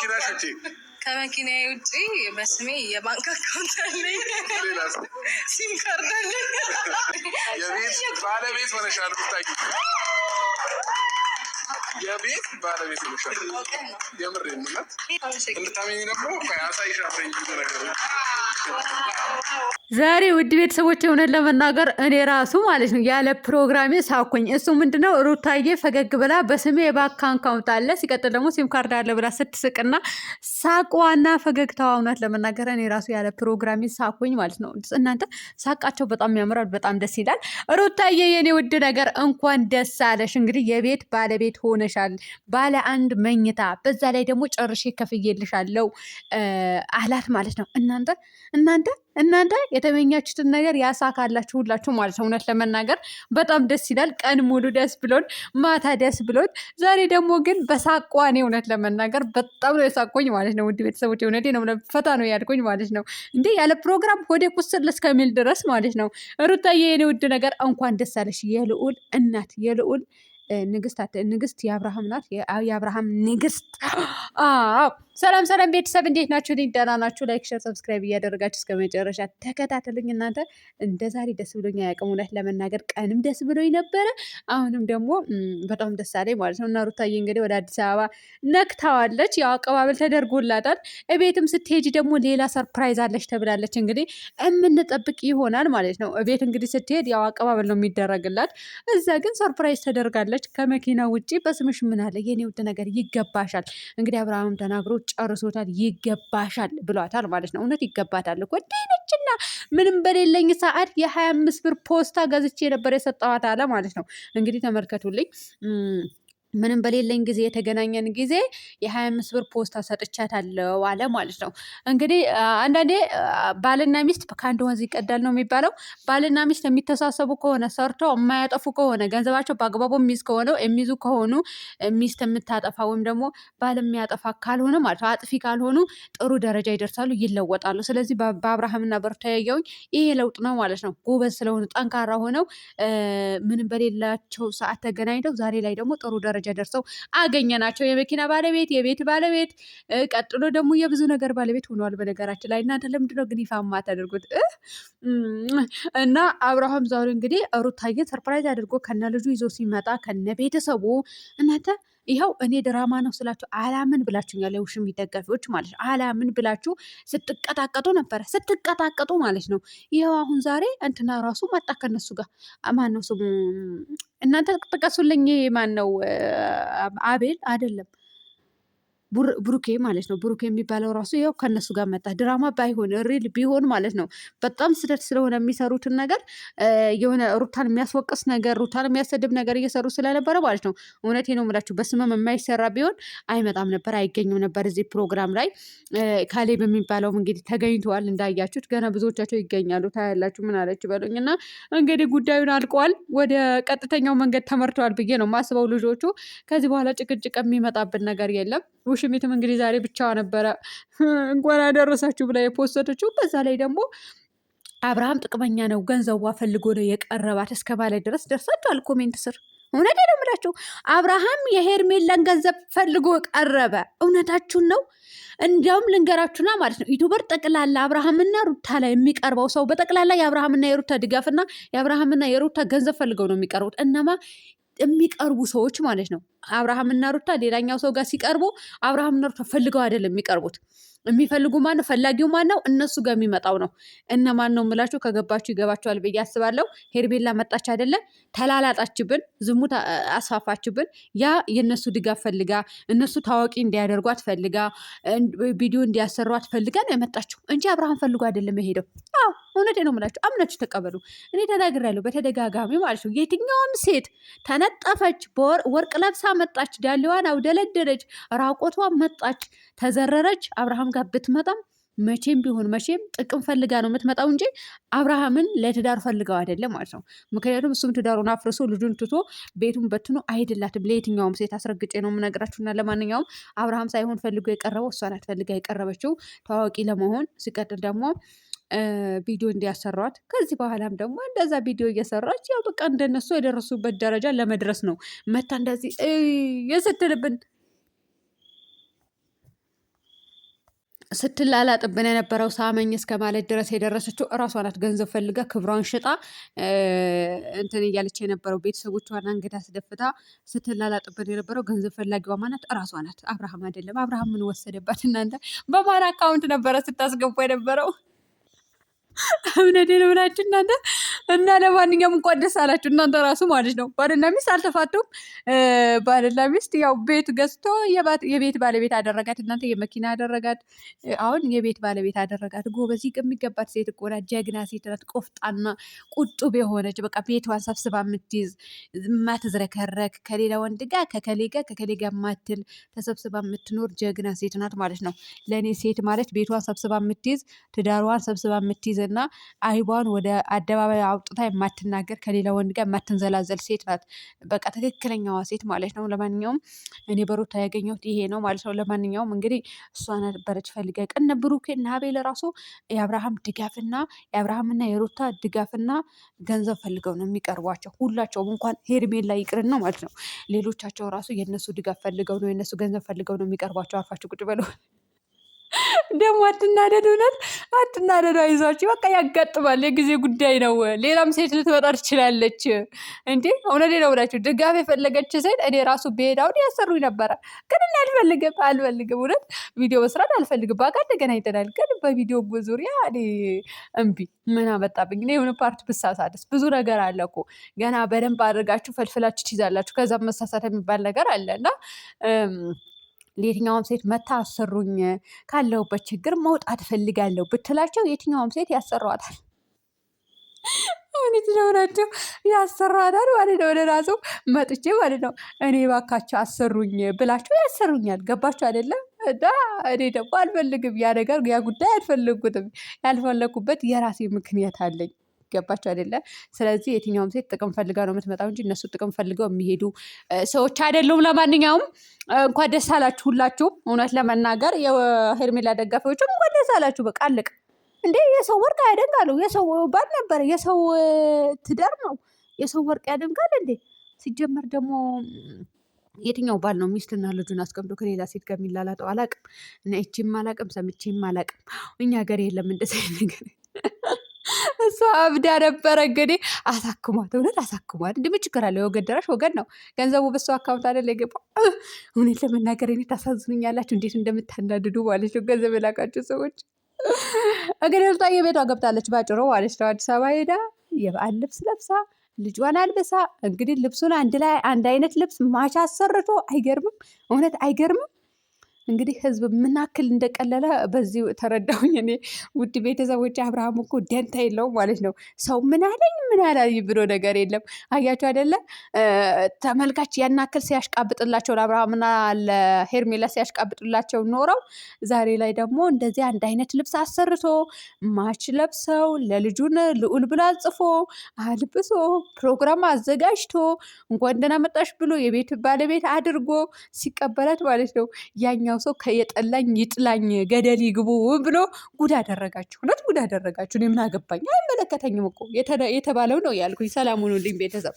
ከመኪናሽ ውጪ ከመኪናዬ ውጪ በስሜ የባንክ አካውንት አለኝ። ሲም ካርድ አለኝ። የቤት ባለቤት ሆነሻል። ብታይ የቤት ባለቤት ሆነሻል። የምር የምናት እንድታመኝ ደግሞ ያሳይሻለኝ ነገሮች ዛሬ ውድ ቤተሰቦች እውነት ለመናገር እኔ ራሱ ማለት ነው ያለ ፕሮግራሜ ሳኩኝ። እሱ ምንድነው ሩታዬ ፈገግ ብላ በስሜ የባንክ አካውንት አለ ሲቀጥል ደግሞ ሲም ካርድ አለ ብላ ስትስቅና ሳቋና ፈገግታዋ እውነት ለመናገር እኔ ራሱ ያለ ፕሮግራሜ ሳኩኝ ማለት ነው። እናንተ ሳቃቸው በጣም ያምራል፣ በጣም ደስ ይላል። ሩታዬ የኔ ውድ ነገር እንኳን ደስ አለሽ። እንግዲህ የቤት ባለቤት ሆነሻል፣ ባለ አንድ መኝታ፣ በዛ ላይ ደግሞ ጨርሼ ከፍዬልሻለሁ አላት ማለት ነው። እናንተ የተመኛችሁትን ነገር ያሳካላችሁ ሁላችሁ ማለት ነው። እውነት ለመናገር በጣም ደስ ይላል። ቀን ሙሉ ደስ ብሎን ማታ ደስ ብሎን፣ ዛሬ ደግሞ ግን በሳቋኔ እውነት ለመናገር በጣም ነው የሳቆኝ ማለት ነው። ውድ ቤተሰቦች እውነቴ ነው፣ ፈታ ነው ያልኩኝ ማለት ነው። እንዴ ያለ ፕሮግራም ሆዴ ቁስል እስከሚል ድረስ ማለት ነው። ሩታዬ የኔ ውድ ነገር እንኳን ደስ አለሽ። የልዑል እናት የልዑል ንግስት የአብርሃም ናት። የአብርሃም ንግስት። ሰላም ቤተሰብ እንዴት ናችሁ? ደህና ናችሁ? ላይክ ሸር ሰብስክራይብ እያደረጋችሁ እስከ መጨረሻ ተከታተሉኝ። እናንተ እንደ ዛሬ ደስ ብሎኝ አያውቅም። እውነት ለመናገር ቀንም ደስ ብሎኝ ነበረ፣ አሁንም ደግሞ በጣም ደስ አለኝ ማለት ነው። እና ሩታዬ እንግዲህ ወደ አዲስ አበባ ነክታዋለች። ያው አቀባበል ተደርጎላታል። እቤትም ስትሄጂ ደግሞ ሌላ ሰርፕራይዝ አለች ተብላለች። እንግዲህ የምንጠብቅ ይሆናል ማለት ነው። እቤት እንግዲህ ስትሄድ ያው አቀባበል ነው የሚደረግላት፣ እዛ ግን ሰርፕራይዝ ተደርጋለች። ከመኪና ውጭ በስምሽ ምን አለ የኔ ውድ ነገር ይገባሻል። እንግዲህ አብርሃም ተናግሮ ጨርሶታል። ይገባሻል ብሏታል ማለት ነው። እውነት ይገባታል እኮ ነችና ምንም በሌለኝ ሰዓት የ25 ብር ፖስታ ገዝቼ ነበር የሰጠዋት አለ ማለት ነው። እንግዲህ ተመልከቱልኝ። ምንም በሌለኝ ጊዜ የተገናኘን ጊዜ የ25 ብር ፖስታ ሰጥቻታለሁ አለ ማለት ነው። እንግዲህ አንዳንዴ ባልና ሚስት ከአንድ ወንዝ ይቀዳል ነው የሚባለው። ባልና ሚስት የሚተሳሰቡ ከሆነ ሰርተው የማያጠፉ ከሆነ ገንዘባቸው በአግባቡ የሚይዙ ከሆኑ ሚስት የምታጠፋ ወይም ደግሞ ባል የሚያጠፋ ካልሆነ ማለት ነው አጥፊ ካልሆኑ ጥሩ ደረጃ ይደርሳሉ፣ ይለወጣሉ። ስለዚህ በአብርሃምና በሩታ ያየሁኝ ይሄ ለውጥ ነው ማለት ነው። ጎበዝ ስለሆኑ ጠንካራ ሆነው ምንም በሌላቸው ሰዓት ተገናኝተው ዛሬ ላይ ደግሞ ጥሩ ደረጃ ደርሰው አገኘናቸው። የመኪና ባለቤት፣ የቤት ባለቤት፣ ቀጥሎ ደግሞ የብዙ ነገር ባለቤት ሆነዋል። በነገራችን ላይ እናንተ ለምንድነው ግን ይፋ የማታደርጉት? እና አብርሃም ዛሬ እንግዲህ ሩታዬን ሰርፕራይዝ አድርጎ ከነ ልጁ ይዞ ሲመጣ ከነ ቤተሰቡ እናንተ ይኸው እኔ ድራማ ነው ስላችሁ አላምን ብላችሁኛል። የውሽሚት ደጋፊዎች ማለት ነው። አላምን ብላችሁ ስትቀጣቀጡ ነበረ፣ ስትቀጣቀጡ ማለት ነው። ይኸው አሁን ዛሬ እንትና ራሱ መጣ ከነሱ ጋር። ማን ነው ስሙ? እናንተ ጥቀሱልኝ። ማን ነው? አቤል አይደለም፣ ብሩኬ ማለት ነው። ብሩኬ የሚባለው ራሱ ይኸው ከነሱ ጋር መጣ። ድራማ ባይሆን ሪል ቢሆን ማለት ነው። በጣም ስህተት ስለሆነ የሚሰሩትን ነገር የሆነ ሩታን የሚያስወቅስ ነገር፣ ሩታን የሚያሰድብ ነገር እየሰሩ ስለነበረ ማለት ነው። እውነቴ ነው የምላችሁ። በስመም የማይሰራ ቢሆን አይመጣም ነበር፣ አይገኝም ነበር እዚህ ፕሮግራም ላይ። ካሌብ የሚባለውም እንግዲህ ተገኝተዋል እንዳያችሁት። ገና ብዙዎቻቸው ይገኛሉ፣ ታያላችሁ። ምን አለች በሉኝ። እና እንግዲህ ጉዳዩን አልቀዋል፣ ወደ ቀጥተኛው መንገድ ተመርተዋል ብዬ ነው ማስበው ልጆቹ። ከዚህ በኋላ ጭቅጭቅ የሚመጣብን ነገር የለም። ውሽሚትም እንግዲህ ዛሬ ብቻዋ ነበረ እንኳን አደረሳችሁ ብላ የፖስተችው። በዛ ላይ ደግሞ አብርሃም ጥቅመኛ ነው፣ ገንዘቧ ፈልጎ ነው የቀረባት እስከ ማለት ድረስ ደርሳችኋል ኮሜንት ስር። እውነቴ ነው የምላችሁ። አብርሃም የሄርሜላን ገንዘብ ፈልጎ ቀረበ። እውነታችሁን ነው። እንዲያውም ልንገራችሁና ማለት ነው ዩቱበር ጠቅላላ አብርሃምና ሩታ ላይ የሚቀርበው ሰው በጠቅላላ የአብርሃምና የሩታ ድጋፍና የአብርሃምና የሩታ ገንዘብ ፈልገው ነው የሚቀርቡት። እነማ የሚቀርቡ ሰዎች ማለት ነው አብርሃምና ሩታ ሌላኛው ሰው ጋር ሲቀርቡ አብርሃምና ሩታ ፈልገው አይደለም የሚቀርቡት። የሚፈልጉ ማን ነው? ፈላጊው ማን ነው? እነሱ ጋር የሚመጣው ነው። እነ ማን ነው የምላችሁ? ከገባችሁ ይገባችኋል ብዬ አስባለሁ። ሄርሜላ መጣች አይደለ? ተላላጣችብን፣ ዝሙት አስፋፋችብን። ያ የእነሱ ድጋፍ ፈልጋ፣ እነሱ ታዋቂ እንዲያደርጓት ፈልጋ፣ ቪዲዮ እንዲያሰሯት ፈልጋ ነው የመጣችው እንጂ አብርሃም ፈልጎ አይደለም የሄደው። አዎ እውነቴ ነው የምላችሁ። አምናችሁ ተቀበሉ። እኔ ተናግሬያለሁ በተደጋጋሚ ማለት ነው። የትኛውም ሴት ተነጠፈች፣ ወርቅ ለብሳ መጣች፣ ዳሌዋን አውደለደለች፣ ራቆቷን መጣች፣ ተዘረረች፣ አብርሃም ጋር ብትመጣም መቼም ቢሆን መቼም ጥቅም ፈልጋ ነው የምትመጣው እንጂ አብርሃምን ለትዳር ፈልገው አይደለም ማለት ነው። ምክንያቱም እሱም ትዳሩን አፍርሶ ልጁን ትቶ ቤቱን በትኖ አይደላትም ለየትኛውም ሴት። አስረግጬ ነው የምነግራችሁና ለማንኛውም አብርሃም ሳይሆን ፈልጎ የቀረበው እሷ ናት ፈልጋ የቀረበችው ታዋቂ ለመሆን። ሲቀጥል ደግሞ ቪዲዮ እንዲያሰሯት፣ ከዚህ በኋላም ደግሞ እንደዛ ቪዲዮ እየሰራች ያው በቃ እንደነሱ የደረሱበት ደረጃ ለመድረስ ነው መታ እንደዚህ የስትልብን ስትላላጥብን የነበረው ሳመኝ እስከ ማለት ድረስ የደረሰችው እራሷ ናት። ገንዘብ ፈልጋ ክብሯን ሽጣ እንትን እያለች የነበረው ቤተሰቦቿን እንግዳ አስደፍታ ስትላላጥብን የነበረው ገንዘብ ፈላጊዋ ማናት? እራሷ ናት። አብርሃም አይደለም። አብርሃም ምን ወሰደባት? እናንተ በማን አካውንት ነበረ ስታስገቡ የነበረው? እውነቴን ነው ብላችሁ እናንተ እና ለማንኛውም እንኳን ደስ አላችሁ እናንተ ራሱ ማለት ነው። ባልና ሚስት አልተፋቱም። ባልና ሚስት ያው ቤት ገዝቶ የቤት ባለቤት አደረጋት። እናንተ የመኪና አደረጋት፣ አሁን የቤት ባለቤት አደረጋት። ጎበዝ የሚገባት ሴት እኮ ናት። ጀግና ሴት ናት። ቆፍጣና ቁጡብ የሆነች በቃ ቤቷን ሰብስባ የምትይዝ ማትዝረከረክ፣ ከሌላ ወንድ ጋር ከከሌ ጋር ማትል ተሰብስባ የምትኖር ጀግና ሴት ናት ማለት ነው። ለእኔ ሴት ማለት ቤቷን ሰብስባ የምትይዝ ትዳሯን ሰብስባ የምትይዝ እና አይቧን ወደ አደባባይ አውጥታ የማትናገር ከሌላ ወንድ ጋር የማትንዘላዘል ሴት ናት። በቃ ትክክለኛዋ ሴት ማለት ነው። ለማንኛውም እኔ በሩታ ያገኘሁት ይሄ ነው ማለት ነው። ለማንኛውም እንግዲህ እሷ ነበረች ፈልጋ ቀን ብሩኬና አቤል ራሱ የአብርሃምና የሩታ ድጋፍና ገንዘብ ፈልገው ነው የሚቀርቧቸው። ሁላቸውም እንኳን ሄርሜላ ይቅርና ማለት ነው። ሌሎቻቸው ራሱ የእነሱ ድጋፍ ፈልገው ነው የእነሱ ገንዘብ ፈልገው ነው የሚቀርቧቸው። አርፋችሁ ቁጭ በሉ። ደግሞ አትናደድ፣ እውነት አትናደዱ። አይዟችሁ፣ በቃ ያጋጥማል። የጊዜ ጉዳይ ነው። ሌላም ሴት ልትመጣ ትችላለች። እንዴ እውነቴን ነው ብላችሁ ድጋፍ የፈለገች ሴት እኔ ራሱ ብሄድ አሁን ያሰሩኝ ነበረ። ግን እኔ አልፈልግም። እውነት ቪዲዮ መስራት አልፈልግም። በአካል ተገናኝተናል፣ ግን በቪዲዮ ዙሪያ እኔ እምቢ። ምን አመጣብኝ? እኔ የሆነ ፓርት ብሳሳትስ? ብዙ ነገር አለ እኮ ገና በደንብ አድርጋችሁ ፈልፍላችሁ ትይዛላችሁ። ከዛም መሳሳት የሚባል ነገር አለ እና ለየትኛውም ሴት መታ አሰሩኝ ካለሁበት ችግር መውጣት እፈልጋለሁ ብትላቸው የትኛውም ሴት ያሰሯታል። እውነት ነው ናቸው ያሰሯታል ማለት ነው። ወደ ራሱ መጥቼ ማለት ነው እኔ ባካቸው አሰሩኝ ብላቸው ያሰሩኛል። ገባቸው አይደለም? እና እኔ ደግሞ አልፈልግም። ያ ነገር ያ ጉዳይ አልፈለጉትም። ያልፈለጉበት የራሴ ምክንያት አለኝ። ገባቸው አይደለ? ስለዚህ የትኛውም ሴት ጥቅም ፈልጋ ነው የምትመጣው እንጂ እነሱ ጥቅም ፈልገው የሚሄዱ ሰዎች አይደሉም። ለማንኛውም እንኳን ደስ አላችሁ ሁላችሁም። እውነት ለመናገር የሄርሜላ ደጋፊዎችም እንኳን ደስ አላችሁ። በቃ አለቀ እንዴ! የሰው ወርቅ ያደንቃሉ። የሰው ባል ነበረ፣ የሰው ትዳር ነው። የሰው ወርቅ ያደንቃል እንዴ? ሲጀመር ደግሞ የትኛው ባል ነው ሚስትና ልጁን አስቀምጦ ከሌላ ሴት ጋር የሚላላጠው? አላቅም እና ይቺም አላቅም ሰምቼም አላቅም። እኛ ሀገር የለም እንደዚህ ነገር። እሷ አብዳ ነበረ እንግዲህ አሳክሟት፣ እውነት አሳክሟት። እንደ ምን ችግር አለ? የወገን ደራሽ ወገን ነው። ገንዘቡ በሷ አካውንት አይደል የገባው? እውነት ለመናገር እኔ ታሳዝኑኛላችሁ፣ እንዴት እንደምታናድዱ ማለት ነው። ገንዘብ የላካችሁ ሰዎች እንግዲህ እርሷ የቤቷ ገብታለች ባጭሩ ማለት ነው። አዲስ አበባ ሄዳ የበዓል ልብስ ለብሳ ልጇን አልብሳ እንግዲህ ልብሱን አንድ አይነት ልብስ ማች አሰርቶ አይገርምም? እውነት አይገርምም? እንግዲህ ህዝብ ምናክል እንደቀለለ በዚህ ተረዳሁኝ እኔ። ውድ ቤተሰቦች አብርሃም እኮ ደንታ የለውም ማለት ነው። ሰው ምን አለኝ ምን አላለኝ ብሎ ነገር የለም። አያቸው አይደለ? ተመልካች ያናክል ሲያሽቃብጥላቸው ለአብርሃምና ለሄርሜላ ሲያሽቃብጥላቸው ኖረው ዛሬ ላይ ደግሞ እንደዚህ አንድ አይነት ልብስ አሰርቶ ማች ለብሰው ለልጁን ልዑል ብላ ጽፎ አልብሶ ፕሮግራም አዘጋጅቶ እንኳን ደህና መጣሽ ብሎ የቤት ባለቤት አድርጎ ሲቀበላት ማለት ነው ያኛው ሰው ከየጠላኝ ይጥላኝ ገደል ይግቡ ብሎ ጉድ አደረጋችሁ። እውነት ጉድ አደረጋችሁ። እኔ ምን አገባኝ? አይመለከተኝም እኮ የተባለው ነው ያልኩኝ። ሰላም ሁኑልኝ ቤተሰብ።